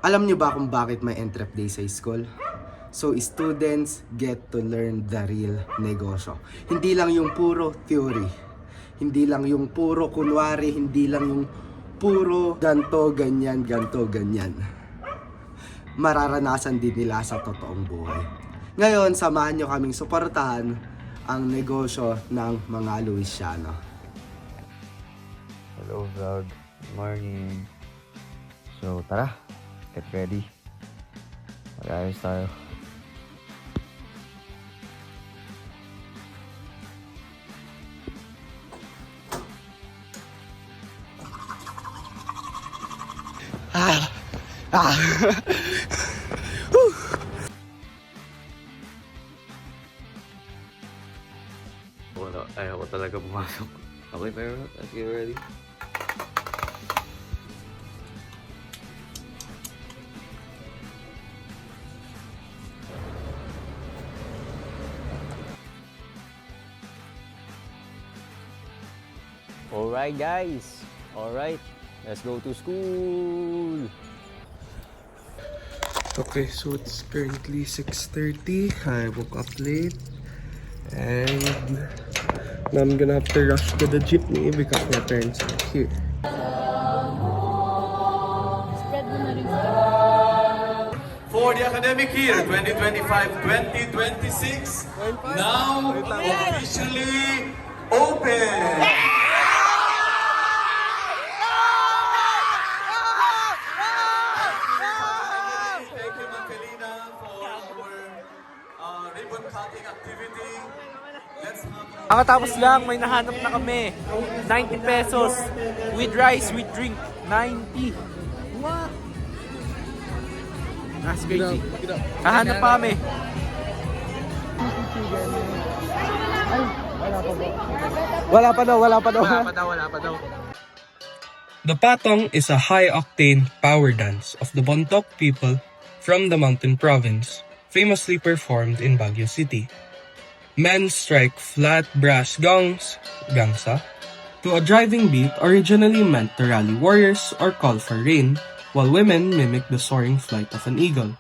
Alam niyo ba kung bakit may entrep day sa school? So students get to learn the real negosyo. Hindi lang yung puro theory. Hindi lang yung puro kunwari, hindi lang yung puro ganto, ganyan, ganto, ganyan. Mararanasan din nila sa totoong buhay. Ngayon, samahan nyo kaming suportahan ang negosyo ng mga Louisiano. Hello vlog, good morning. So tara, get ready. Mag-ayos tayo. Wala, ayaw ko talaga pumasok. Okay, pero let's get ready. Alright guys, alright, let's go to school. Okay, so it's currently 6:30. I woke up late and now I'm gonna have to rush to the jeepney because my parents are here. For the academic year 2025-2026, now officially open. Thank you, Ma'am Felina, for our ribbon cutting activity. Let's have Kakatapos lang, may nahanap na kami. 90 pesos with rice, with drink. 90. What? That's crazy. Hahanap pa kami. Wala pa daw. Wala pa daw. The Patong is a high-octane power dance of the Bontoc people from the Mountain Province, famously performed in Baguio City. Men strike flat brass gongs, gangsa, to a driving beat originally meant to rally warriors or call for rain, while women mimic the soaring flight of an eagle.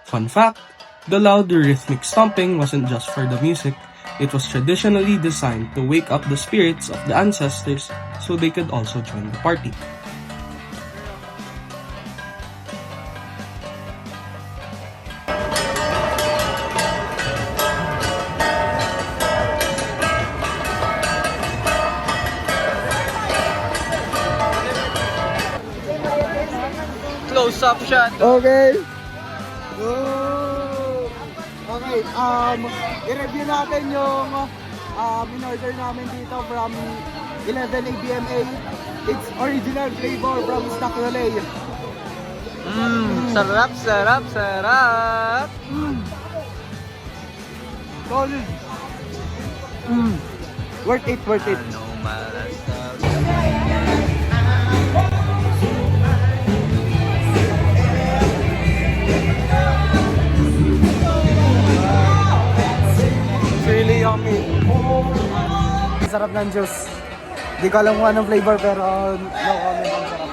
Fun fact, the loud rhythmic stomping wasn't just for the music, it was traditionally designed to wake up the spirits of the ancestors so they could also join the party. Close up shot. Okay. Okay, i-review natin yung in-order namin dito from 11 ABMA. It's original flavor from Stacrole. Sarap. Solid. Worth it. Really yummy. Sarap ng juice. Di ko alam kung anong flavor pero no comment ang sarap.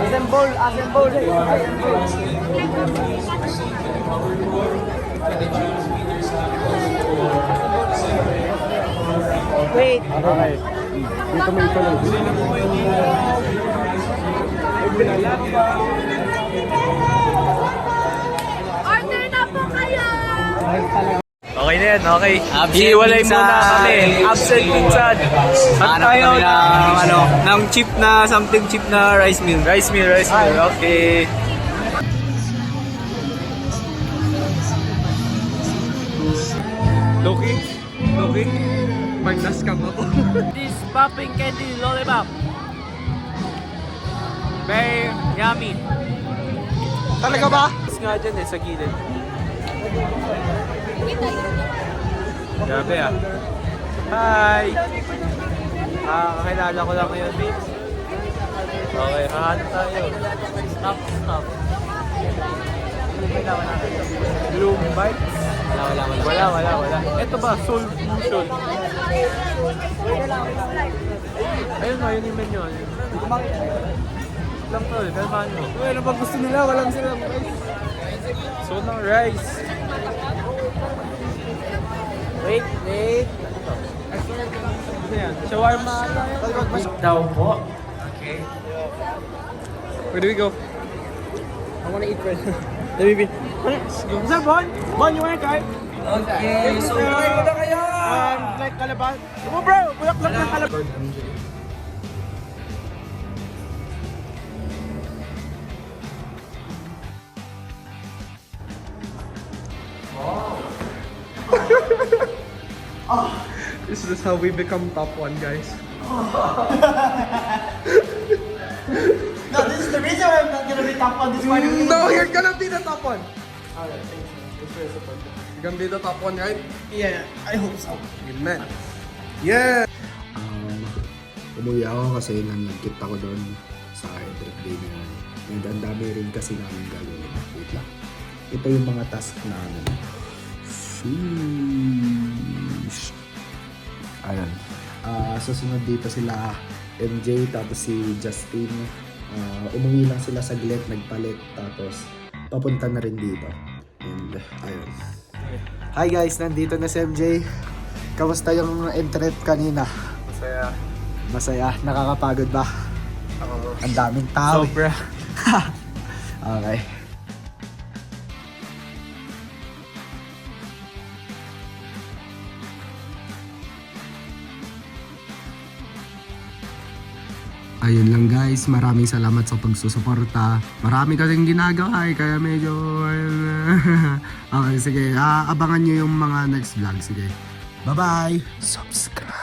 Assemble. Wait. Okay. Dito may tuloy. Order na po kayo! Okay na yan, okay. Iiwalay muna kami. Absent minsan. At tayo ng cheap na, something cheap na rice meal. Rice meal. Okay. Loki. Pag naskam ako. This popping candy lollipop. Very yummy. Talaga ba? Mas nga dyan sa gilid. Grabe ah. Hi! Kakilala ko lang ngayon, babes. Okay, hahanap tayo. Stop. Bloom Bites. Wala. Ito ba? Soul Fusion. Ayun nga, yun yung menu. Lang tol, kalmahan mo. Ano ba gusto nila? Walang silang So, ng rice. Wait. Ano yan? Shawarma daw po. Okay. Where do we go? I wanna eat first. Let me be. What's up, Bon? Bon, you wanna try? Okay, so... like kalabas. Oh, bro! Bulak ng kalabas. This is how we become top 1, guys. No, this is the reason why I'm not gonna be top on this one. No, you're gonna be the top 1. Alright, thanks. It's very supportive. You're gonna be the top 1, right? Yeah, I hope so. Amen. Yeah! Umuwi ako kasi nag-kit ako doon sa trip day na yun. And ang dami rin kasi namin gagawin. Wait lang. Ito yung mga task namin. Sheesh. Ayun. Susunod dito sila MJ tapos si Justin. Umuwi lang sila saglit, nagpalit tapos papunta na rin dito. And ayun. Hi guys, nandito na si MJ. Kamusta yung end trip kanina? Masaya. Nakakapagod ba? Ang daming tao. Sobra. Okay. Ayun lang guys, maraming salamat sa pagsusuporta. Marami kasing ginagawa kaya medyo okay, sige, abangan nyo yung mga next vlog. Sige, bye bye. Subscribe.